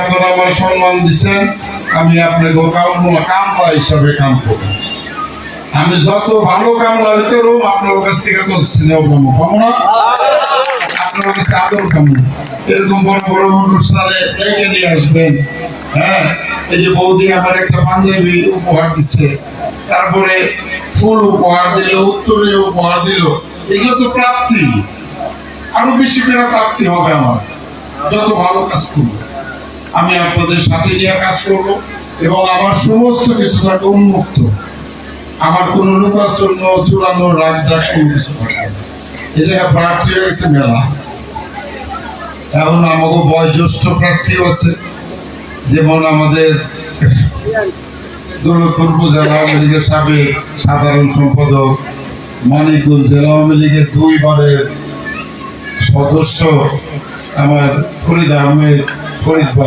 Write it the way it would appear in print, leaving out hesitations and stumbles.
আপনারা আমার সম্মান দিচ্ছেন, আমি আপনাকে কামলা হিসাবে কাম করব। আমি যত ভালো কামলা হইতে রুম আপনার কাছ থেকে তো স্নেহ পাবো, পাবো না? আপনার কাছে আদর পাবো। এরকম বড় বড় অনুষ্ঠানে ডেকে নিয়ে আসবেন। হ্যাঁ, এই যে বৌদি আমার একটা পাঞ্জাবি উপহার দিচ্ছে, তারপরে ফুল উপহার দিল, উত্তরে উপহার দিল, এগুলো তো প্রাপ্তি। আরো বেশি করে প্রাপ্তি হবে আমার যত ভালো কাজ করবো। আমি আপনাদের সাথে নিয়ে কাজ করব এবং আমার সমস্ত কিছু থাকে উন্মুক্ত। আমার কোন লোকের জন্য চূড়ানো রাগ ডাক কোনো কিছু থাকে। এই জায়গায় প্রার্থী হয়ে গেছে মেলা। এখন আমাকে বয়োজ্যেষ্ঠ প্রার্থীও আছে, যেমন আমাদের দৌলতপুর জেলা আওয়ামী লীগের সাবেক সাধারণ সম্পাদক, মানিকগঞ্জ জেলা আওয়ামী লীগের 2 বারের সদস্য আমার ফরিদ আহমেদ ফরিদ ভাই।